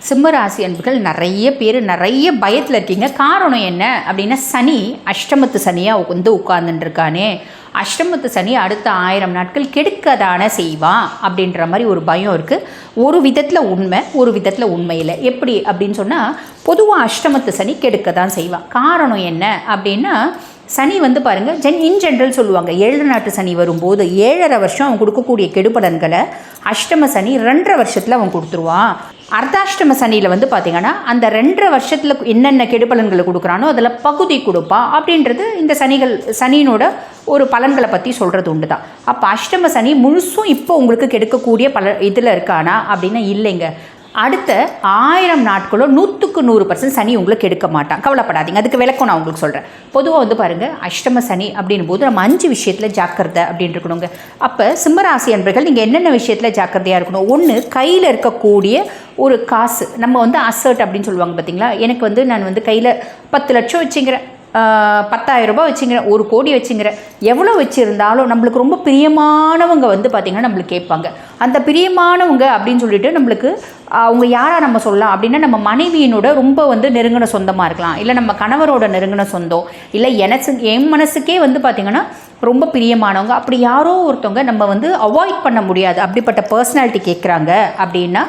சிம்ம ராசி அன்பர்கள் நிறைய பேர் நிறைய பயத்தில் இருக்கீங்க. காரணம் என்ன அப்படின்னா, சனி அஷ்டமத்து சனியாக வந்து உட்கார்ந்துட்டுருக்கானே, அஷ்டமத்து சனி அடுத்த 1000 நாட்கள் கெடுக்கதானே செய்வான் அப்படின்ற மாதிரி ஒரு பயம் இருக்குது. ஒரு விதத்தில் உண்மை, ஒரு விதத்தில் உண்மை இல்லை. எப்படி அப்படின்னு சொன்னால், பொதுவாக அஷ்டமத்து சனி கெடுக்க தான் செய்வான். காரணம் என்ன அப்படின்னா, சனி வந்து பாருங்கள், இன் ஜென்ரல் சொல்லுவாங்க, 7 நாட்டு சனி வரும்போது 7.5 வருஷம் அவன் கொடுக்கக்கூடிய கெடுபலன்களை அஷ்டம சனி 2.5 வருஷத்தில் அவன் கொடுத்துருவான். அர்த்தாஷ்டம சனியில் வந்து பார்த்திங்கன்னா, அந்த 2.5 வருஷத்தில் என்னென்ன கெடுபலன்களை கொடுக்குறானோ அதில் பகுதி கொடுப்பான் அப்படின்றது இந்த சனியினோட ஒரு பலன்களை பற்றி சொல்கிறது உண்டு தான். அப்போ அஷ்டம சனி முழுசும் இப்போ உங்களுக்கு கெடுக்கக்கூடிய இதில் இருக்கானா அப்படின்னா இல்லைங்க. அடுத்த 1000 நாட்களோ 100க்கு 100% சனி உங்களுக்கு எடுக்க மாட்டான். கவலைப்படாதீங்க, அதுக்கு விளக்கம் நான் உங்களுக்கு சொல்கிறேன். பொதுவாக வந்து பாருங்கள், அஷ்டம சனி அப்படின் போது நம்ம 5 விஷயத்தில் ஜாக்கிரதை அப்படின்னு இருக்கணுங்க. அப்போ சிம்மராசி அன்பர்கள் நீங்கள் என்னென்ன விஷயத்தில் ஜாக்கிரதையாக இருக்கணும்? ஒன்று, கையில் இருக்கக்கூடிய ஒரு காசு, நம்ம வந்து அசர்ட் அப்படின்னு சொல்லுவாங்க பார்த்தீங்களா. எனக்கு வந்து நான் வந்து கையில் 10 லட்சம் வச்சுங்கிறேன், 10,000 ரூபாய் வச்சுங்கிறேன், 1 கோடி வச்சுங்கிறேன், எவ்வளோ வச்சுருந்தாலும் நம்மளுக்கு ரொம்ப பிரியமானவங்க வந்து பார்த்திங்கன்னா நம்மளுக்கு கேட்பாங்க. அந்த பிரியமானவங்க அப்படின்னு சொல்லிட்டு நம்மளுக்கு அவங்க யாராக நம்ம சொல்லலாம் அப்படின்னா, நம்ம மனைவியினோட ரொம்ப வந்து நெருங்கின சொந்தமாக இருக்கலாம், இல்லை நம்ம கணவரோட நெருங்கின சொந்தம், இல்லை என் மனசுக்கே வந்து பார்த்திங்கன்னா ரொம்ப பிரியமானவங்க. அப்படி யாரோ ஒருத்தவங்க நம்ம வந்து அவாய்ட் பண்ண முடியாது. அப்படிப்பட்ட பர்சனாலிட்டி கேட்குறாங்க அப்படின்னா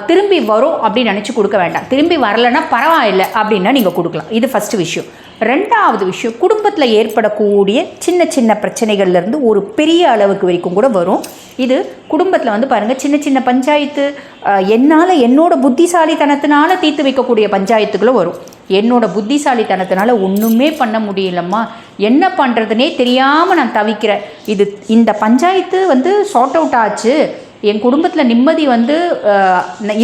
திரும்பி வரும் அப்படின்னு நினச்சி கொடுக்க வேண்டாம். திரும்பி வரலைன்னா பரவாயில்லை அப்படின்னா நீங்கள் கொடுக்கலாம். இது ஃபஸ்ட்டு விஷயம். 2வது விஷயம், குடும்பத்தில் ஏற்படக்கூடிய சின்ன சின்ன பிரச்சனைகள்லேருந்து ஒரு பெரிய அளவுக்கு வரைக்கும் கூட வரும். இது குடும்பத்தில் வந்து பாருங்கள், சின்ன சின்ன பஞ்சாயத்து, என்னோட புத்திசாலித்தனத்தினால தீர்த்து வைக்கக்கூடிய பஞ்சாயத்துகளும் வரும். என்னோட புத்திசாலித்தனத்தினால ஒன்றுமே பண்ண முடியலம்மா, என்ன பண்ணுறதுனே தெரியாமல் நான் தவிக்கிறேன், இந்த பஞ்சாயத்து வந்து சார்ட் அவுட் ஆச்சு, என் குடும்பத்தில் நிம்மதி வந்து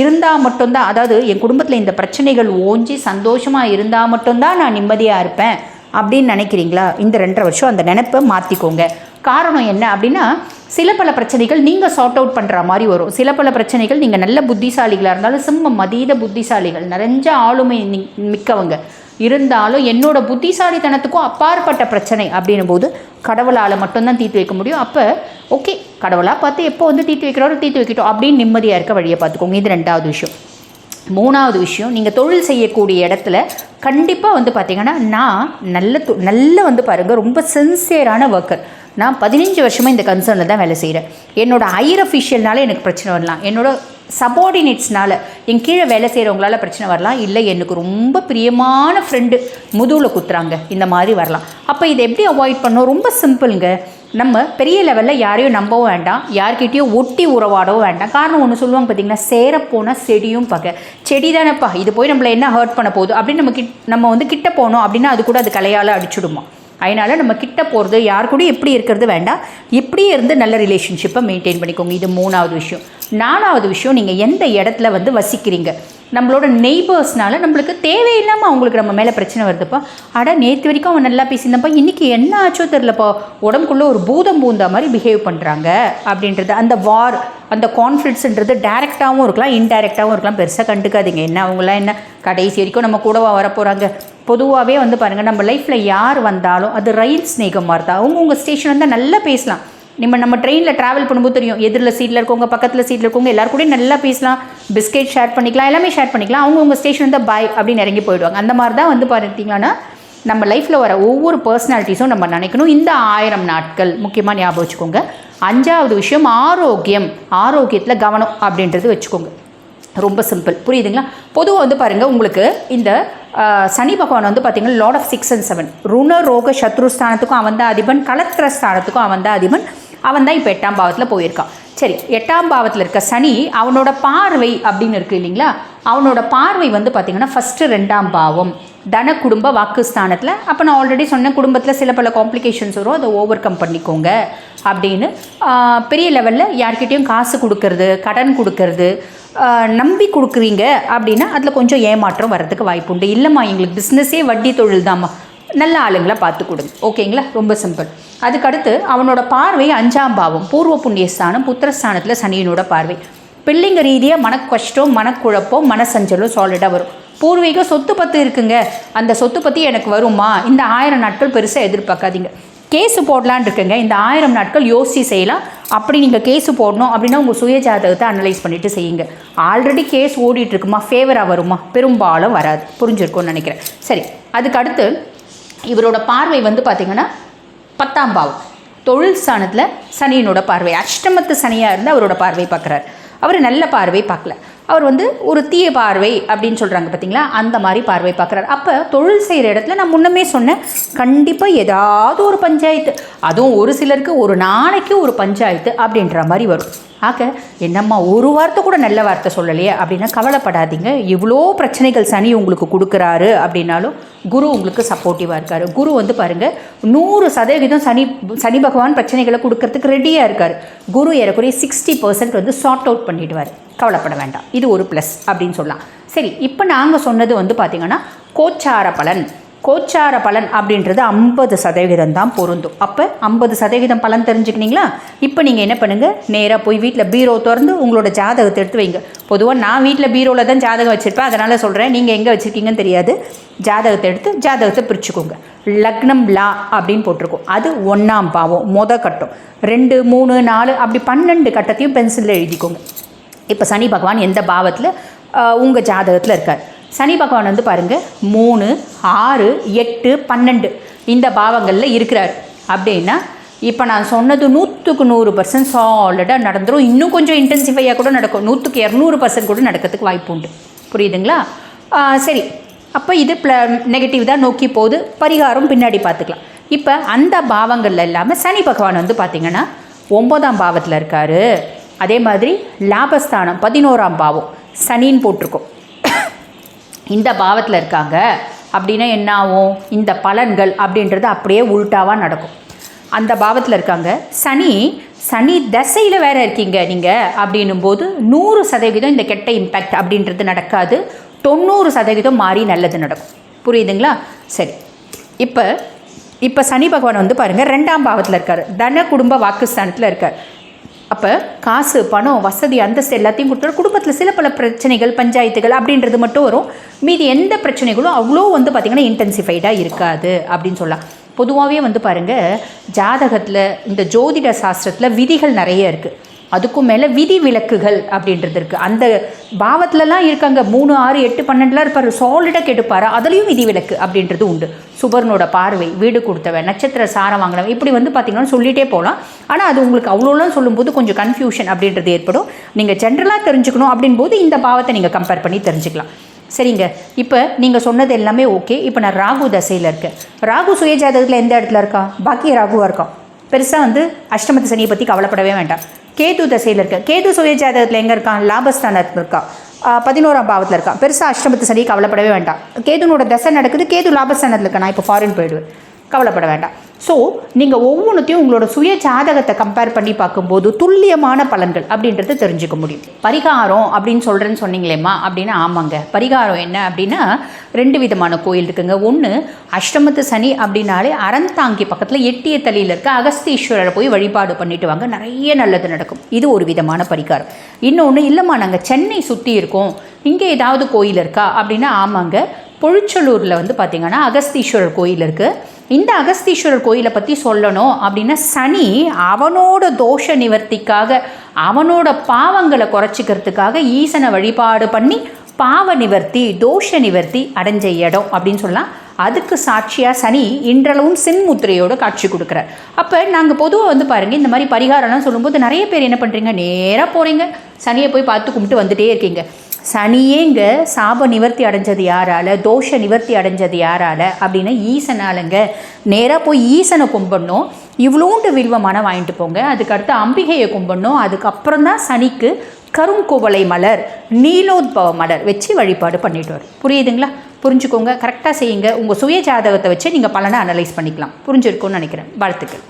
இருந்தால் மட்டும்தான், அதாவது என் குடும்பத்தில் இந்த பிரச்சனைகள் ஓஞ்சி சந்தோஷமாக இருந்தால் மட்டும்தான் நான் நிம்மதியாக இருப்பேன் அப்படின்னு நினைக்கிறீங்களா? இந்த 2.5 வருஷம் அந்த நினைப்பை மாற்றிக்கோங்க. காரணம் என்ன அப்படின்னா, சில பல பிரச்சனைகள் நீங்கள் சார்ட் அவுட் பண்ணுற மாதிரி வரும். சில பல பிரச்சனைகள் நீங்கள் நல்ல புத்திசாலிகளாக இருந்தாலும், சிம்மம் அதீத புத்திசாலிகள், நிறைஞ்ச ஆளுமை மிக்கவங்க இருந்தாலும், என்னோட புத்திசாலித்தனத்துக்கும் அப்பாற்பட்ட பிரச்சனை அப்படின்னும் போது கடவுளால் மட்டும்தான் தீர்த்து வைக்க முடியும். அப்போ ஓகே, கடவுளாக பார்த்து எப்போ வந்து தீர்த்து வைக்கிறோம் தீர்த்து வைக்கிட்டோம் அப்படின்னு நிம்மதியாக இருக்க வழியை பார்த்துக்கோங்க. இது 2வது விஷயம். 3வது விஷயம், நீங்கள் தொழில் செய்யக்கூடிய இடத்துல கண்டிப்பாக வந்து பார்த்திங்கன்னா, நான் நல்ல வந்து பாருங்கள், ரொம்ப சின்சியரான ஒர்க்கர். நான் 15 வருஷமாக இந்த கன்சர்னில் தான் வேலை செய்கிறேன். என்னோட ஹையர் அஃபிஷியல்னால எனக்கு பிரச்சனை வரலாம், என்னோட சபார்டினேட்ஸ்னால் என் கீழே வேலை செய்கிறவங்களால பிரச்சனை வரலாம், இல்லை எனக்கு ரொம்ப பிரியமான ஃப்ரெண்டு முதுகில் குத்துறாங்க, இந்த மாதிரி வரலாம். அப்போ இதை எப்படி அவாய்ட் பண்ணோம்? ரொம்ப சிம்பிளுங்க. நம்ம பெரிய லெவலில் யாரையும் நம்பவும் வேண்டாம், யார்கிட்டையும் ஒட்டி உறவாடவும் வேண்டாம். காரணம் ஒன்று சொல்லுவாங்க பார்த்தீங்கன்னா, சேரப்போனால் செடியும் பகை. செடி தானேப்பா, இது போய் நம்மளை என்ன ஹர்ட் பண்ண போகுது அப்படின்னு நம்ம வந்து கிட்ட போனோம் அப்படின்னா அது கூட அது கலையால் அடிச்சுடுமா. அதனால் நம்ம கிட்ட போகிறது, யார் கூட எப்படி இருக்கிறது வேண்டாம், இப்படியே இருந்து நல்ல ரிலேஷன்ஷிப்பை மெயின்டைன் பண்ணிக்கோங்க. இது 3வது விஷயம். 4வது விஷயம், நீங்கள் எந்த இடத்துல வந்து வசிக்கிறீங்க, நம்மளோட நெய்பர்ஸ்னால நம்மளுக்கு தேவையில்லாமல் அவங்களுக்கு நம்ம மேலே பிரச்சனை வருதுப்பா. நேற்று வரைக்கும் அவன் நல்லா பேசியிருந்தப்பா, இன்றைக்கி என்ன ஆச்சோ தெரிலப்பா, உடம்புக்குள்ளே ஒரு பூதம் பூந்தா மாதிரி பிஹேவ் பண்ணுறாங்க அப்படின்றது. அந்த வார், அந்த கான்ஃப்ளிக்ட்ஸுன்றது டைரெக்டாகவும் இருக்கலாம், இன்டைரக்டாகவும் இருக்கலாம். பெருசாக கண்டுக்காதீங்க. என்ன அவங்களாம் என்ன கடைசி வரைக்கும் நம்ம கூடவா வரப்போகிறாங்க? பொதுவாகவே வந்து பாருங்கள், நம்ம லைஃப்பில் யார் வந்தாலும் அது ரயில் ஸ்நேகம் மாதிரி தான். உங்கள் ஸ்டேஷன் வந்தால் நல்லா பேசலாம். நம்ம ட்ரெயினில் ட்ராவல் பண்ணும்போது தெரியும், எதிரில் சீட்டில் இருக்கவங்க, பக்கத்தில் சீட்டில் இருக்கவங்க, எல்லாரும் கூட நல்லா பேசலாம், பிஸ்கெட் ஷேர் பண்ணிக்கலாம், எல்லாமே ஷேர் பண்ணிக்கலாம். உங்கள் ஸ்டேஷன் வந்து பாய் அப்படின்னு இறங்கி போயிடுவாங்க. அந்த மாதிரி தான் வந்து பார்த்தீங்கன்னா நம்ம லைஃப்பில் வர ஒவ்வொரு பர்சனாலிட்டிஸும் நம்ம நினைக்கணும். இந்த 1000 நாட்கள் முக்கியமாக ஞாபகம் வச்சுக்கோங்க. 5வது விஷயம், ஆரோக்கியத்தில் கவனம் அப்படின்றது வச்சுக்கோங்க. ரொம்ப சிம்பிள், புரியுதுங்களா? பொதுவாக வந்து பாருங்கள், உங்களுக்கு இந்த சனி பகவான் வந்து பார்த்திங்கன்னா லார்ட் ஆஃப் 6 and 7, ருண ரோக சத்ரு ஸ்தானத்துக்கும் அவன் தான் அதிபன், கலத்திர ஸ்தானத்துக்கும் அவன் தான் அதிபன். அவன் தான் இப்போ 8ஆம் பாவத்தில் போயிருக்கான். சரி, 8ஆம் பாவத்தில் இருக்க சனி அவனோட பார்வை அப்படின்னு இருக்குது இல்லைங்களா, அவனோட பார்வை வந்து பார்த்திங்கன்னா ஃபஸ்ட்டு 2ஆம் பாவம் தன குடும்ப வாக்குஸ்தானத்தில். அப்போ நான் ஆல்ரெடி சொன்னேன், குடும்பத்தில் சில பல காம்ப்ளிகேஷன்ஸ் வரும், அதை ஓவர் கம் பண்ணிக்கோங்க அப்படின்னு. பெரிய லெவலில் யார்கிட்டையும் காசு கொடுக்கறது, கடன் கொடுக்கறது, நம்பி கொடுக்குறீங்க அப்படின்னா அதில் கொஞ்சம் ஏமாற்றம் வர்றதுக்கு வாய்ப்பு உண்டு. இல்லைம்மா, எங்களுக்கு பிஸ்னஸே வட்டி தொழில் தாம்மா, நல்ல ஆளுங்களை பார்த்து கொடுங்க. ஓகேங்களா? ரொம்ப சிம்பிள். அதுக்கடுத்து அவனோட பார்வை 5ஆம் பாவம் பூர்வ புண்ணியஸ்தானம் புத்திரஸ்தானத்தில் சனியினோட பார்வை. பிள்ளைங்க ரீதியாக மனக்கஷ்டம், மனக்குழப்பம், மனசஞ்சலும் சாலிடாக வரும். பூர்வீக சொத்து பத்து இருக்குங்க, அந்த சொத்து பற்றி எனக்கு வருமா, இந்த 1000 நாட்கள் பெருசாக எதிர்பார்க்காதீங்க. கேஸு போடலான்னு இருக்குங்க. இந்த 1000 நாட்கள் யோசித்து செய்யலாம். அப்படி நீங்கள் கேஸு போடணும் அப்படின்னா உங்கள் சுய ஜாதகத்தை அனலைஸ் பண்ணிவிட்டு செய்யுங்க. ஆல்ரெடி கேஸ் ஓடிட்டுருக்குமா, ஃபேவராக வருமா? பெரும்பாலும் வராது. புரிஞ்சிருக்கும்னு நினைக்கிறேன். சரி, அதுக்கு அடுத்து இவரோட பார்வை வந்து பார்த்திங்கன்னா 10ஆம் பாவம் தொழில் ஸ்தானத்தில் சனியினோட பார்வை. அஷ்டமத்து சனியாக இருந்து அவரோட பார்வை பார்க்குறாரு. அவர் நல்ல பார்வை பார்க்கல, அவர் வந்து ஒரு தீய பார்வை அப்படின்னு சொல்கிறாங்க பார்த்தீங்களா, அந்த மாதிரி பார்வை பார்க்குறாரு. அப்போ தொழில் செய்கிற இடத்துல நான் முன்னமே சொன்னேன், கண்டிப்பாக ஏதாவது ஒரு பஞ்சாயத்து, அதுவும் ஒரு சிலருக்கு ஒரு நாளைக்கு ஒரு பஞ்சாயத்து அப்படின்ற மாதிரி வரும். ஆக என்னம்மா ஒரு வார்த்தை கூட நல்ல வார்த்தை சொல்லலையே அப்படின்னா கவலைப்படாதீங்க. இவ்வளோ பிரச்சனைகள் சனி உங்களுக்கு கொடுக்குறாரு அப்படின்னாலும் குரு உங்களுக்கு சப்போர்ட்டிவாக இருக்கார். குரு வந்து பாருங்கள் 100% சனி பகவான் பிரச்சனைகளை கொடுக்கறதுக்கு ரெடியாக இருக்கார். குரு ஏறக்குறைய 60% வந்து சார்ட் அவுட் பண்ணிவிடுவார். கவலைப்பட வேண்டாம், இது ஒரு ப்ளஸ் அப்படின்னு சொல்லலாம். சரி, இப்போ நாங்கள் சொன்னது வந்து பார்த்திங்கன்னா கோச்சார பலன். கோச்சார பலன் அப்படின்றது 50% தான் பொருந்தும். அப்போ 50% பலன் தெரிஞ்சுக்கினீங்களா? இப்போ நீங்கள் என்ன பண்ணுங்கள், நேராக போய் வீட்டில் பீரோ திறந்து உங்களோட ஜாதகத்தை எடுத்து வைங்க. பொதுவாக நான் வீட்டில் பீரோவில் தான் ஜாதகம் வச்சுருப்பேன், அதனால் சொல்கிறேன். நீங்கள் எங்கே வச்சுருக்கீங்கன்னு தெரியாது. ஜாதகத்தை எடுத்து ஜாதகத்தை பிரிச்சுக்கோங்க. லக்னம் லா அப்படின்னு போட்டிருக்கோம், அது 1ஆம் பாவம் கட்டம். 2, 3, 4 அப்படி 12 கட்டத்தையும் பென்சிலில் எழுதிக்கோங்க. இப்போ சனி பகவான் எந்த பாவத்தில் உங்கள் ஜாதகத்தில் இருக்கார்? சனி பகவான் வந்து பாருங்கள் 3, 6, 8, 12 இந்த பாவங்களில் இருக்கிறார். அப்படின்னா இப்போ நான் சொன்னது 100% சாலிடாக நடந்துடும். இன்னும் கொஞ்சம் இன்டென்சிஃபையாக கூட நடக்கும். 100% கூட நடக்கிறதுக்கு வாய்ப்பு உண்டு. புரியுதுங்களா? சரி, அப்போ இது நெகட்டிவ் தான் நோக்கி போகுது. பரிகாரம் பின்னாடி பார்த்துக்கலாம். இப்போ அந்த பாவங்களில் இல்லாமல் சனி பகவான் வந்து பார்த்திங்கன்னா 9ஆம் பாவத்தில் இருக்கார். அதே மாதிரி லாபஸ்தானம் 11ஆம் பாவம் சனின்னு போட்டிருக்கோம். இந்த பாவத்தில் இருக்காங்க அப்படின்னா என்ன ஆகும்? இந்த பலன்கள் அப்படின்றது அப்படியே உள்டாவாக நடக்கும். அந்த பாவத்தில் இருக்காங்க. சனி தசையில் வேறு இருக்கீங்க நீங்கள் அப்படின்னும் போது 100% இந்த கெட்ட இம்பேக்ட் அப்படின்றது நடக்காது. 90% மாறி நல்லது நடக்கும். புரியுதுங்களா? சரி, இப்போ சனி பகவான் வந்து பாருங்கள் 2ஆம் பாவத்தில் இருக்கார். தன குடும்ப வாக்குஸ்தானத்தில் இருக்கார். அப்போ காசு, பணம், வசதி, அந்தஸ்து எல்லாத்தையும் கொடுத்தாலும் குடும்பத்தில் சில பல பிரச்சனைகள், பஞ்சாயத்துகள் அப்படின்றது மட்டும் வரும். மீதி எந்த பிரச்சனைகளும் அவ்வளோ வந்து பார்த்திங்கன்னா இன்டென்சிஃபைடாக இருக்காது அப்படின்னு சொல்லலாம். பொதுவாகவே வந்து பாருங்கள், ஜாதகத்தில் இந்த ஜோதிட சாஸ்திரத்தில் விதிகள் நிறைய இருக்குது. அதுக்கும் மேலே விதி விலக்குகள் அப்படின்றது இருக்குது. அந்த பாவத்திலலாம் இருக்காங்க 3, 6, 8, 12 இருப்பார். சாலிடாக கெடுப்பார். அதுலேயும் விதி விலக்கு அப்படின்றது உண்டு. சுபர்னோட பார்வை, வீடு கொடுத்தவன், நட்சத்திர சாரம் வாங்கினவன், இப்படி வந்து பார்த்திங்கன்னா சொல்லிகிட்டே போகலாம். ஆனால் அது உங்களுக்கு அவ்வளோலாம் சொல்லும்போது கொஞ்சம் கன்ஃபியூஷன் அப்படின்றது ஏற்படும். நீங்கள் ஜென்ரலாக தெரிஞ்சுக்கணும் அப்படின்போது இந்த பாவத்தை நீங்கள் கம்பேர் பண்ணி தெரிஞ்சுக்கலாம். சரிங்க, இப்போ நீங்கள் சொன்னது எல்லாமே ஓகே. இப்போ நான் ராகு தசையில் இருக்கேன். ராகு சுய ஜாதகத்தில் எந்த இடத்துல இருக்கா? பாக்கிய ராகுவாக இருக்கான். பெருசாக வந்து அஷ்டமத்து சனியை பற்றி கவலைப்படவே வேண்டாம். கேது தசையில் இருக்க. கேது சுய ஜாதகத்தில் எங்கே இருக்கான்? லாபஸ்தானத்தில் இருக்கான். 11ஆம் பாவத்தில் இருக்கான். பெருசாக அஷ்டமத்து சனியை கவலைப்படவே வேண்டாம். கேதுனோட தசை நடக்குது. கேது லாபஸ்தானத்தில் இருக்கா. நான் இப்போ ஃபாரின் போயிடுவேன், கவலைப்பட வேண்டாம். ஸோ நீங்கள் ஒவ்வொன்றுத்தையும் உங்களோட சுய ஜாதகத்தை கம்பேர் பண்ணி பார்க்கும்போது துல்லியமான பலன்கள் அப்படின்றது தெரிஞ்சுக்க முடியும். பரிகாரம் அப்படின்னு சொல்கிறேன்னு சொன்னீங்களேம்மா அப்படின்னா ஆமாங்க. பரிகாரம் என்ன அப்படின்னா 2 விதமான கோயில் இருக்குங்க. ஒன்று அஷ்டமத்து சனி அப்படின்னாலே அறந்தாங்கி பக்கத்தில் எட்டிய தளியில் இருக்க அகஸ்தீஸ்வரரை போய் வழிபாடு பண்ணிட்டு வாங்க, நிறைய நல்லது நடக்கும். இது ஒரு விதமான பரிகாரம். இன்னொன்று, இல்லைம்மா நாங்கள் சென்னை சுற்றி இருக்கோம், இங்கே ஏதாவது கோயில் இருக்கா அப்படின்னா ஆமாங்க. பொழிச்சலூரில் வந்து பார்த்திங்கன்னா அகஸ்தீஸ்வரர் கோயில் இருக்குது. இந்த அகஸ்தீஸ்வரர் கோயிலை பற்றி சொல்லணும் அப்படின்னா சனி அவனோட தோஷ நிவர்த்திக்காக, அவனோட பாவங்களை குறைச்சிக்கிறதுக்காக ஈசனை வழிபாடு பண்ணி பாவ நிவர்த்தி, தோஷ நிவர்த்தி அடைஞ்ச இடம் அப்படின்னு சொல்லலாம். அதுக்கு சாட்சியாக சனி இன்றளவும் சின்முத்திரையோடு காட்சி கொடுக்குறார். அப்போ நாங்கள் பொதுவாக வந்து பாருங்கள், இந்த மாதிரி பரிகாரம்லாம் சொல்லும்போது நிறைய பேர் என்ன பண்ணுறீங்க, நேராக போகிறீங்க, சனியை போய் பார்த்து கும்பிட்டு வந்துகிட்டே இருக்கீங்க. சனியேங்க சாப நிவர்த்தி அடைஞ்சது யாரால், தோஷ நிவர்த்தி அடைஞ்சது யாரால் அப்படின்னா ஈசனாலங்க. நேராக போய் ஈசனை கும்பிடணும், இவ்வளோண்டு வில்வமான வாங்கிட்டு போங்க. அதுக்கடுத்து அம்பிகையை கும்பிடணும். அதுக்கப்புறம் தான் சனிக்கு கருங்குவளை மலர், நீலோத்பவ மலர் வச்சு வழிபாடு பண்ணிட்டு வரும். புரியுதுங்களா? புரிஞ்சுக்கோங்க, கரெக்டாக செய்யுங்க. உங்கள் சுய ஜாதகத்தை வச்சு நீங்கள் பலனை அனலைஸ் பண்ணிக்கலாம். புரிஞ்சிருக்கும்னு நினைக்கிறேன். வாழ்த்துக்கள்.